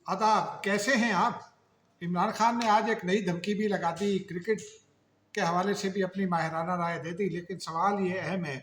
आदाब, कैसे हैं आप? इमरान खान ने आज एक नई धमकी भी लगा दी, क्रिकेट के हवाले से भी अपनी माहिराना राय दे दी, लेकिन सवाल ये अहम है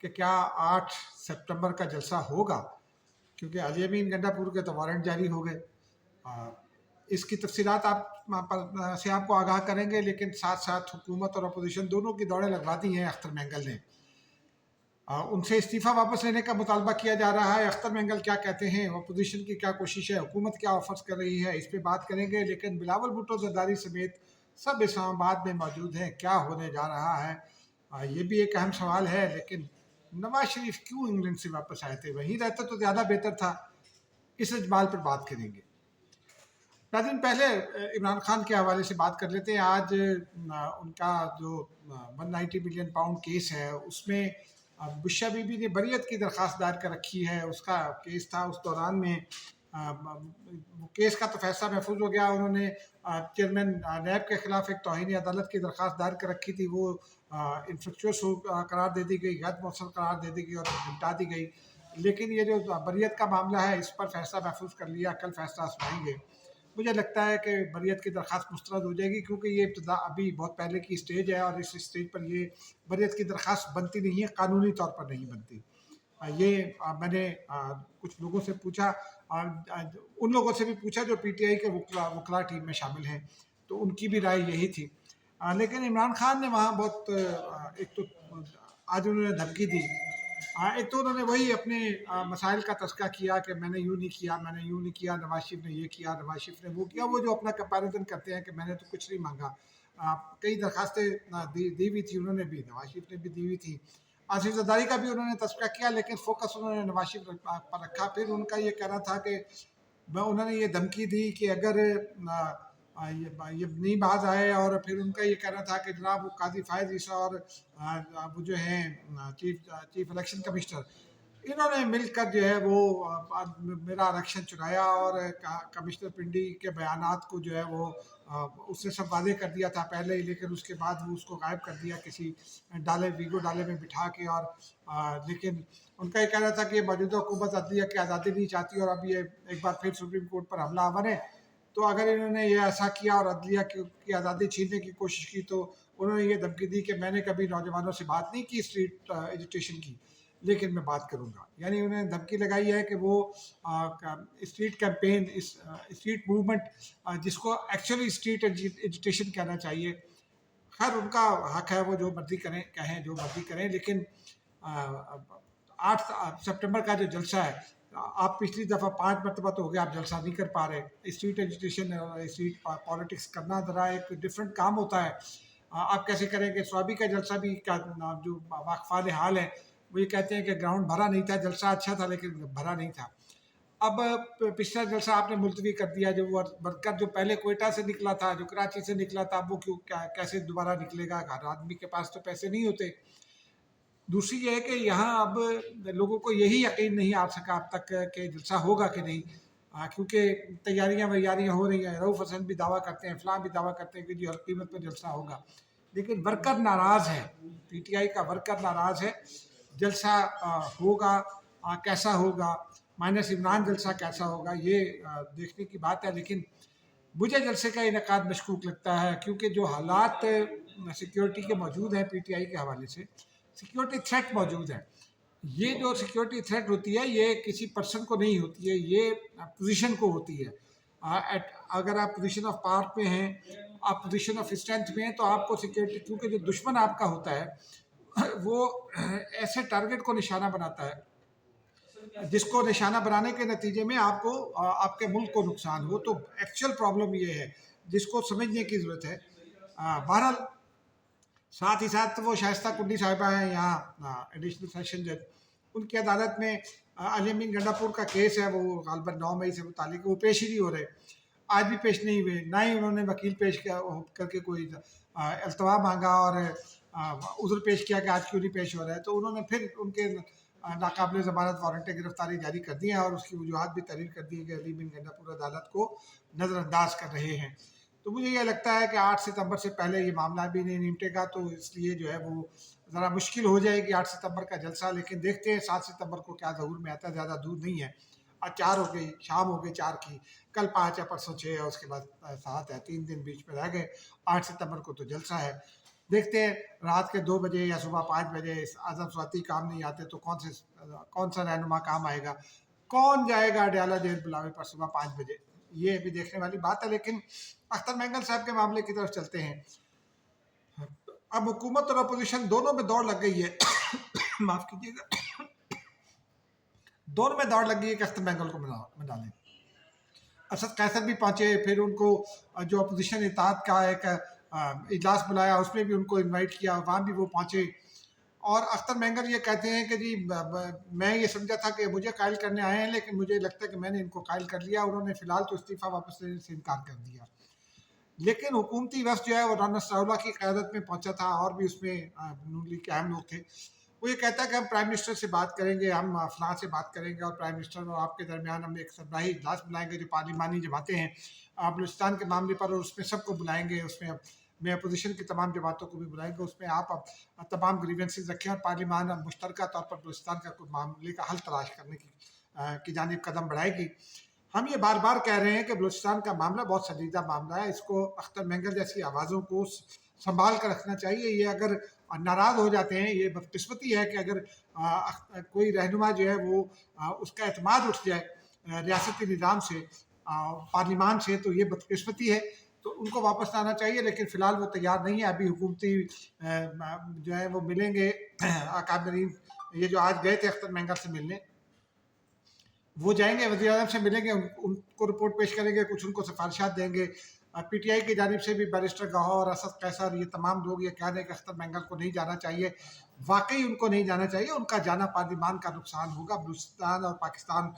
कि क्या 8 सितंबर का जलसा होगा? क्योंकि अजयमीन गंडापुर के तो वारंट जारी हो गए। इसकी तफसीलात से आपको आगाह करेंगे, लेकिन साथ साथ हुकूमत और अपोजिशन दोनों की दौड़ें लगवा दी हैं अख्तर मेंगल ने। उनसे इस्तीफ़ा वापस लेने का मुतालबा किया जा रहा है। अख्तर मेंगल क्या कहते हैं, अपोजिशन की क्या कोशिश है, हुकूमत क्या ऑफर्स कर रही है, इस पर बात करेंगे। लेकिन बिलावल भुट्टो जरदारी समेत सब इस्लामाबाद में मौजूद हैं, क्या होने जा रहा है, ये भी एक अहम सवाल है। लेकिन नवाज शरीफ क्यों इंग्लैंड से वापस आए थे, वहीं रहता तो ज़्यादा बेहतर था। इस इजमाल पर बात करेंगे। नाज़रीन, पहले इमरान खान के हवाले से बात कर लेते हैं। आज उनका जो 190 मिलियन पाउंड केस है, उसमें बुशरा बीबी ने बरियत की दरख्वास्त दायर कर रखी है। उसका केस था, उस दौरान में केस का तो फैसला महफूज हो गया। उन्होंने चेयरमैन नैब के खिलाफ एक तौहीन अदालत की दरख्वास्त दायर कर रखी थी, वो इन्फेक्चुअस करार दे दी गई, गैर मौसर करार दे दी गई और निपटा दी गई। लेकिन ये जो बरियत का मामला है, इस पर फैसला महफूज कर लिया, कल फैसला सुनाएंगे। मुझे लगता है कि बरियत की दरख्वास्त मुस्तरद हो जाएगी, क्योंकि ये इब्तदा अभी बहुत पहले की स्टेज है और इस स्टेज पर ये बरियत की दरख्वास्त बनती नहीं है, कानूनी तौर पर नहीं बनती। ये मैंने कुछ लोगों से पूछा, उन लोगों से भी पूछा जो पीटीआई के वकला टीम में शामिल हैं, तो उनकी भी राय यही थी। लेकिन इमरान खान ने वहाँ बहुत एक तो आज उन्होंने धमकी दी। एक तो उन्होंने वही अपने मसाइल का तस्करा किया कि मैंने यूँ नहीं किया, मैंने यूँ नहीं किया, नवाज शरीफ ने ये किया, नवाज शरीफ ने वो किया। वो जो अपना कंपैरिजन करते हैं कि मैंने तो कुछ नहीं मांगा। कई दरखास्तें दी हुई थी उन्होंने भी, नवाज शरीफ ने भी दी हुई थी। आसिफ जरदारी का भी उन्होंने तस्करा किया, लेकिन फोकस उन्होंने नवाज शरीफ पर रखा। फिर उनका ये कहना था कि उन्होंने ये धमकी दी कि अगर ये नहीं बाज आए, और फिर उनका ये कहना था कि जनाब वो काजी फायज ईसा और वो जो हैं चीफ इलेक्शन कमिश्नर, इन्होंने मिलकर जो है वो मेरा इलेक्शन चुराया और कमिश्नर पिंडी के बयानात को जो है वो उसने सब वादे कर दिया था पहले ही, लेकिन उसके बाद वो उसको गायब कर दिया किसी वीगो डाले में बिठा के। और लेकिन उनका ये कहना था कि ये मौजूदा हुकूमत अदलिया की आज़ादी नहीं चाहती, और अब ये एक बार फिर सुप्रीम कोर्ट पर हमला बने। तो अगर इन्होंने ये ऐसा किया और अदलिया की आज़ादी छीनने की कोशिश की, तो उन्होंने ये धमकी दी कि मैंने कभी नौजवानों से बात नहीं की स्ट्रीट एजुटेशन की, लेकिन मैं बात करूंगा। यानी उन्हें धमकी लगाई है कि वो स्ट्रीट कैंपेन, स्ट्रीट मूवमेंट, जिसको एक्चुअली स्ट्रीट एजुटेशन कहना चाहिए। खैर, उनका हक है, वो जो मर्जी करें, कहें जो मर्जी करें। लेकिन 8 सितंबर का जो जलसा है, आप पिछली दफ़ा 5 मरतबा तो हो गया आप जलसा नहीं कर पा रहे। स्ट्रीट एजुटेशन और स्ट्रीट पॉलिटिक्स करना ज़रा एक डिफरेंट काम होता है। आप कैसे करेंगे? स्वाबी का जलसा भी का जो वाकफान हाल है, वो ये कहते हैं कि ग्राउंड भरा नहीं था, जलसा अच्छा था लेकिन भरा नहीं था। अब पिछला जलसा आपने मुलतवी कर दिया। जो वर्कर जो पहले कोयटा से निकला था, जो कराची से निकला था, वो क्यों कैसे दोबारा निकलेगा? हर आदमी के पास तो पैसे नहीं होते। दूसरी ये है कि यहाँ अब लोगों को यही यकीन नहीं आ सका अब तक कि जलसा होगा कि नहीं, क्योंकि तैयारियां वैयारियां हो रही हैं। रऊफ हसन भी दावा करते हैं, फलां भी दावा करते हैं कि जी हर कीमत पर जलसा होगा, लेकिन वर्कर नाराज़ है। पीटीआई का वर्कर नाराज़ है। जलसा होगा, कैसा होगा, माइनस इमरान जलसा कैसा होगा, ये देखने की बात है। लेकिन मुझे जलसे का इनेकाद मशकूक लगता है, क्योंकि जो हालात सिक्योरिटी के मौजूद हैं पीटीआई के हवाले से, सिक्योरिटी थ्रेट मौजूद है। ये जो सिक्योरिटी थ्रेट होती है, ये किसी पर्सन को नहीं होती है, ये पोजीशन को होती है। अगर आप पोजीशन ऑफ पावर पे हैं, आप पोजीशन ऑफ स्ट्रेंथ में हैं, तो आपको सिक्योरिटी, क्योंकि जो दुश्मन आपका होता है वो ऐसे टारगेट को निशाना बनाता है जिसको निशाना बनाने के नतीजे में आपको आपके मुल्क को नुकसान हो। तो एक्चुअल प्रॉब्लम ये है जिसको समझने की ज़रूरत है। बहरहाल, साथ ही साथ वो शाइस्ता कुंडी साहिबा हैं यहाँ एडिशनल सेशन जज, उनकी अदालत में अलीमीन गंडापुर का केस है, वो गालबन 9 मई से मुतालिक, वो पेश ही नहीं हो रहे। आज भी पेश नहीं हुए, ना ही उन्होंने वकील पेश किया करके कोई अल्तवा मांगा और उज़्र पेश किया कि आज क्यों नहीं पेश हो रहा है। तो उन्होंने फिर उनके नाकाबिल ज़मानत वारंट गिरफ्तारी जारी कर दी है और उसकी वजूहत भी तहरीर कर दी है कि अलीमीन गंडापुर अदालत को नज़रअंदाज कर रहे हैं। तो मुझे ये लगता है कि 8 सितंबर से पहले ये मामला भी नहीं निपटेगा, तो इसलिए जो है वो ज़रा मुश्किल हो जाएगी 8 सितंबर का जलसा। लेकिन देखते हैं 7 सितंबर को क्या ज़हूर में आता है, ज़्यादा दूर नहीं है। आज 4 हो गई, शाम हो गई 4 की, कल 5 है, परसों 6 है, उसके बाद 7 है, 3 दिन बीच में रह गए। 8 सितंबर को तो जलसा है। देखते हैं रात के 2 बजे या सुबह 5 बजे आज़म स्वाति काम नहीं आते तो कौन सा रहनुमा काम आएगा, कौन जाएगा अडयाला जेल बुलावे पर सुबह 5 बजे, ये भी देखने वाली बात है। लेकिन अख्तर मेंगल साहब के मामले की तरफ चलते हैं। अब हुकूमत और अपोजिशन दोनों में दौड़ लग गई है माफ कीजिएगा, दोनों में दौड़ लग गई है कि अख्तर मेंगल को मना लें। असद कैसर भी पहुंचे, फिर उनको जो अपोजिशन इत्तेहाद का एक इजलास बुलाया, उसमें भी उनको इनवाइट किया, वहाँ भी वो पहुंचे। और अख्तर मेंगल ये कहते हैं कि जी मैं ये समझा था कि मुझे कायल करने आए हैं, लेकिन मुझे लगता है कि मैंने इनको कायल कर लिया। उन्होंने फिलहाल तो इस्तीफा वापस लेने से इनकार कर दिया। लेकिन हुकूमती वफ्द जो है वो राना सनाउल्लाह की क़यादत में पहुंचा था, और भी उसमें नून लीग के अहम लोग थे। वो ये कहता है कि हम प्राइम मिनिस्टर से बात करेंगे, हम फलां से बात करेंगे, और प्राइम मिनिस्टर और आपके दरमियान हम एक सरबराही इजलास बुलाएंगे जो पार्लिमानी जमातें हैं बलूचिस्तान के मामले पर, और उसमें सबको बुलाएंगे, उसमें मैं अपोजिशन की तमाम जमातों को भी बुलाएंगे, उसमें आप तमाम ग्रीवेंसेस रखें और पार्लिमान मुश्तरका तौर पर बलूचिस्तान का कोई मामले का हल तलाश करने की जानिब कदम बढ़ाएगी। हम ये बार बार कह रहे हैं कि बलूचिस्तान का मामला बहुत संजीदा मामला है, इसको अख्तर मेंगल जैसी आवाज़ों को संभाल कर रखना चाहिए। ये अगर नाराज़ हो जाते हैं, ये बदकिस्मती है कि अगर कोई रहनुमा जो है वो उसका एतमाद उठ जाए रियासती निज़ाम से, पार्लिमान से, तो ये बदकिस्मती है, तो उनको वापस आना चाहिए। लेकिन फ़िलहाल वो तैयार नहीं है। अभी हुकूमती जो है वो मिलेंगे अकादरीन, ये जो आज गए थे अख्तर मेंगल से मिलने, वो जाएंगे वज़ीर आज़म से मिलेंगे, उनको रिपोर्ट पेश करेंगे, कुछ उनको सिफारिशात देंगे। पीटीआई की जानिब से भी बैरिस्टर गौहर, असद कैसर, ये तमाम लोग ये कह रहे हैं कि अख्तर मेंगल को नहीं जाना चाहिए। वाकई उनको नहीं जाना चाहिए, उनका जाना पार्लिमान का नुकसान होगा। बलूचिस्तान और पाकिस्तान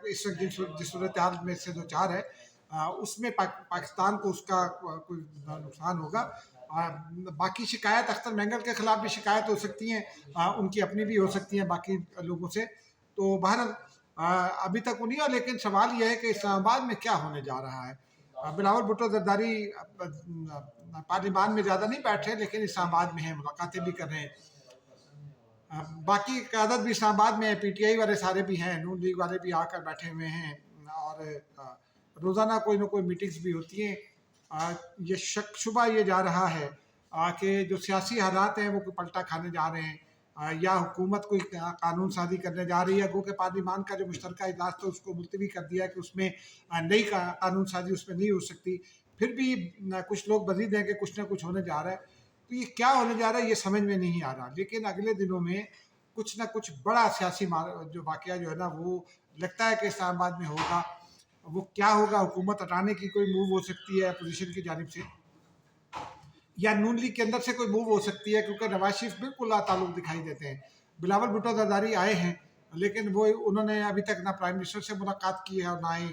इस वक्त जिस सूरत हाल में से दो चार है, उसमें पाकिस्तान को उसका कोई नुकसान होगा। बाकी शिकायत अख्तर मेंगल के खिलाफ भी शिकायत हो सकती हैं, उनकी अपनी भी हो सकती हैं बाकी लोगों से। तो बहरहाल अभी तक वो नहीं है, लेकिन सवाल ये है कि इस्लामाबाद में क्या होने जा रहा है। बिलावल भुट्टो जरदारी पार्लिमान में ज़्यादा नहीं बैठ रहे, लेकिन इस्लामाबाद में हैं, मुलाकातें भी कर रहे हैं। बाकी क़यादत भी इस्लामाबाद में है, पीटीआई वाले सारे भी हैं, नून लीग वाले भी आकर बैठे हुए हैं, और रोज़ाना कोई ना कोई मीटिंग्स भी होती हैं। ये शक शुबा ये जा रहा है कि जो सियासी हालात हैं वो कोई पलटा खाने जा रहे हैं, या हुकूमत कोई कानून साजी करने जा रही है। गो के पार्लिमान का जो मुश्तरका इजलास था उसको मुलतवी कर दिया कि उसमें नई कानून साजी उसमें नहीं हो सकती। फिर भी कुछ लोग मजीद हैं कि कुछ ना कुछ होने जा रहा है। तो ये क्या होने जा रहा है ये समझ में नहीं आ रहा, लेकिन अगले दिनों में कुछ ना कुछ बड़ा सियासी जो वाक़या जो है ना वो लगता है कि इस्लामाबाद में होगा। वो क्या होगा, हुकूमत हटाने की कोई मूव हो सकती है अपोजिशन की जानिब से, या नून लीग के अंदर से कोई मूव हो सकती है, क्योंकि नवाज शरीफ बिल्कुल लाताल्लुक दिखाई देते हैं। बिलावल भुट्टो जरदारी आए हैं, लेकिन वो उन्होंने अभी तक ना प्राइम मिनिस्टर से मुलाकात की है, और ना ही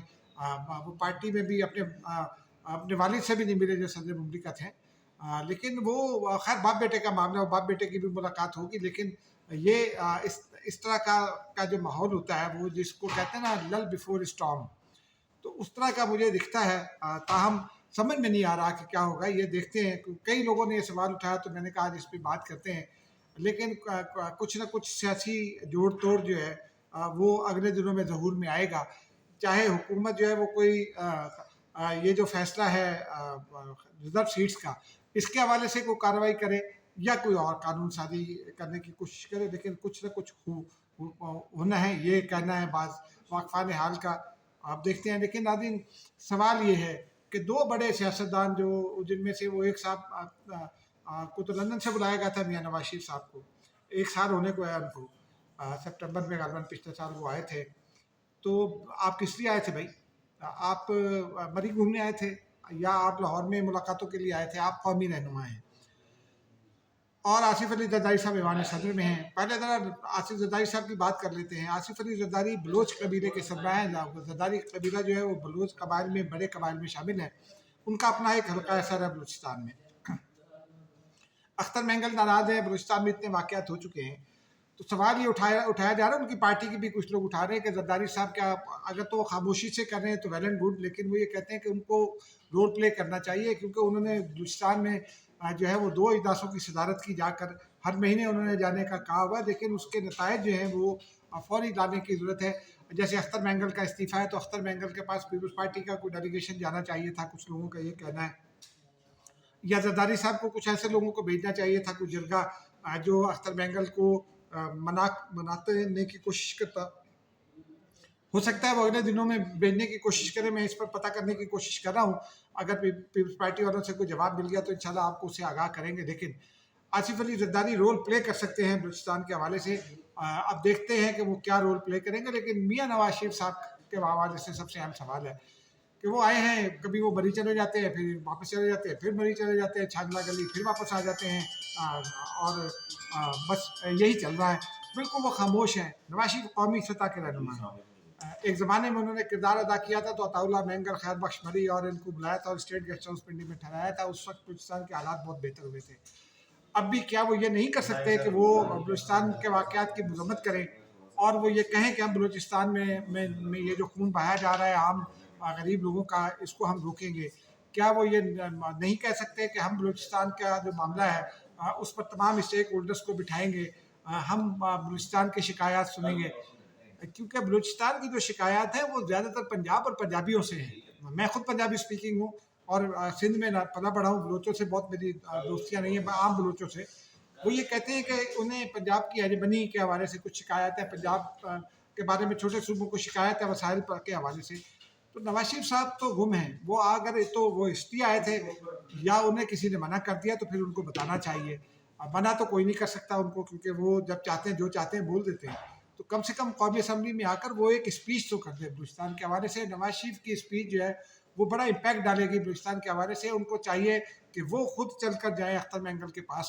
वो पार्टी में भी अपने वालिद से भी नहीं मिले जो सदर मुमलिकत हैं। लेकिन वो खैर बाप बेटे का मामला, बाप बेटे की भी मुलाकात होगी। लेकिन ये इस तरह का जो माहौल होता है वो जिसको कहते हैं ना लल बिफोर स्टॉर्म, तो उस तरह का मुझे दिखता है। ताहम समझ में नहीं आ रहा कि क्या होगा, ये देखते हैं। कई लोगों ने ये सवाल उठाया तो मैंने कहा आज इस पर बात करते हैं। लेकिन कुछ ना कुछ सियासी जोड़ तोड़ जो है वो अगले दिनों में ज़हूर में आएगा। चाहे हुकूमत जो है वो कोई ये जो फैसला है रिजर्व सीट्स का, इसके हवाले से कोई कार्रवाई करे या कोई और कानून साजी करने की कोशिश करे, लेकिन कुछ ना कुछ होना है, ये कहना है बाज़ वाक़फ़ान हाल का। आप देखते हैं। लेकिन नाज़रीन सवाल ये है कि दो बड़े सियासतदान जो जिनमें से वो एक साहब को तो लंदन से बुलाया गया था, मियाँ नवाज शरीफ साहब को 1 साल होने को है उनको, सितंबर में गालिबन पिछले साल वो आए थे। तो आप किस लिए आए थे भाई? आप मरी घूमने आए थे या आप लाहौर में मुलाकातों के लिए आए थे? आप कौमी रहनुमा हैं। और आसिफ अली जरदारी साहब ऐवान सदर में हैं। पहले ज़रा आसिफ जरदारी साहब की बात कर लेते हैं। आसिफ अली जरदारी बलोच कबीले के सरबराह हैं। जरदारी कबीला जो है वो बलोच कबाइल में बड़े कबाइल में शामिल है। उनका अपना एक हल्का असर है बलूचिस्तान में। अख्तर मेंगल नाराज़ है, बलूचिस्तान में इतने वाक़यात हो चुके हैं, तो सवाल ये उठाया जा रहा है। उनकी पार्टी के भी कुछ लोग उठा रहे हैं कि जरदारी साहब क्या, अगर तो वो खामोशी से कर रहे हैं तो वेल एंड गुड, लेकिन वो ये कहते हैं कि उनको रोल प्ले करना चाहिए, क्योंकि उन्होंने बलूचिस्तान में जो है वो 2 इजलासों की सदारत की जाकर, हर महीने उन्होंने जाने का कहा हुआ, लेकिन उसके नतायज जो हैं वो फौरी लाने की ज़रूरत है। جیسے اختر مینگل کا استعفیٰ ہے تو اختر مینگل کے پاس پیپلز پارٹی کا کوئی ڈیلیگیشن جانا چاہیے تھا، کچھ لوگوں کا یہ کہنا ہے، یا زرداری صاحب کو کچھ ایسے لوگوں کو بھیجنا چاہیے تھا، کوئی جرگہ جو اختر مینگل کو منانے کی کوشش کرتا. ہو سکتا ہے وہ اگلے دنوں میں بھیجنے کی کوشش کرے، میں اس پر پتہ کرنے کی کوشش کر رہا ہوں. اگر پیپلز پارٹی والوں سے کوئی جواب مل گیا تو انشاءاللہ آپ کو اسے آگاہ کریں گے. لیکن آصف علی زرداری رول پلے کر سکتے ہیں بلوچستان کے حوالے سے. اب دیکھتے ہیں کہ وہ کیا رول پلے کریں گے. لیکن میاں نواز شریف صاحب کے حوالے سے سب سے اہم سوال ہے کہ وہ آئے ہیں، کبھی وہ مری چلے جاتے ہیں، پھر واپس چلے جاتے ہیں، پھر مری چلے جاتے ہیں، چھاجلا گلی پھر واپس آ جاتے ہیں، اور بس یہی چل رہا ہے. بالکل وہ خاموش ہیں. نواز شریف قومی سطح کے رہنما ہیں. ایک زمانے میں انہوں نے کردار ادا کیا تھا تو عطا اللہ مینگر، خیر بخش مری اور ان کو بلایا تھا اور اسٹیٹ گیسٹ ہاؤس پنڈی میں ٹھہرایا تھا. اس وقت بلوچستان کے حالات بہت بہتر ہوئے تھے. اب بھی کیا وہ یہ نہیں کر سکتے کہ وہ بلوچستان کے واقعات کی مذمت کریں اور وہ یہ کہیں کہ ہم بلوچستان میں یہ جو خون بہایا جا رہا ہے عام غریب لوگوں کا، اس کو ہم روکیں گے؟ کیا وہ یہ نہیں کہہ سکتے کہ ہم بلوچستان کا جو معاملہ ہے اس پر تمام اسٹیک ہولڈرز کو بٹھائیں گے، ہم بلوچستان کی شکایات سنیں گے؟ کیونکہ بلوچستان کی جو شکایات ہیں وہ زیادہ تر پنجاب اور پنجابیوں سے ہیں. میں خود پنجابی سپیکنگ ہوں اور سندھ میں پلا بڑھا ہوں. بلوچوں سے بہت میری دوستیاں نہیں ہیں، عام بلوچوں سے. وہ یہ کہتے ہیں کہ انہیں پنجاب کی ہیجمنی کے حوالے سے کچھ شکایت ہے، پنجاب کے بارے میں چھوٹے صوبوں کو شکایت ہے وسائل کے حوالے سے. تو نواز شریف صاحب تو گم ہیں. وہ اگر تو وہ اسٹی آئے تھے یا انہیں کسی نے منع کر دیا تو پھر ان کو بتانا چاہیے. منع تو کوئی نہیں کر سکتا ان کو، کیونکہ وہ جب چاہتے ہیں جو چاہتے ہیں بول دیتے ہیں. تو کم سے کم قومی اسمبلی میں آ کر وہ ایک اسپیچ تو کر دے بلوچستان کے حوالے سے. نواز شریف کی اسپیچ جو ہے وہ بڑا امپیکٹ ڈالے گی بلوچستان کے حوالے سے. ان کو چاہیے کہ وہ خود چل کر جائیں اختر مینگل کے پاس.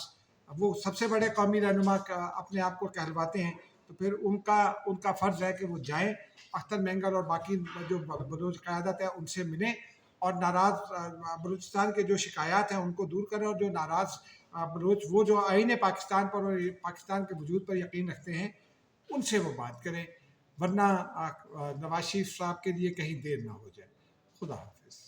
وہ سب سے بڑے قومی رہنما اپنے آپ کو کہلواتے ہیں، تو پھر ان کا فرض ہے کہ وہ جائیں اختر مینگل اور باقی جو بلوچ قیادت ہے ان سے ملیں اور ناراض بلوچستان کے جو شکایات ہیں ان کو دور کریں، اور جو ناراض بلوچ وہ جو آئین پاکستان پر اور پاکستان کے وجود پر یقین رکھتے ہیں ان سے وہ بات کریں، ورنہ نواز شریف صاحب کے لیے کہیں دیر نہ ہو جائے. خدا حافظ.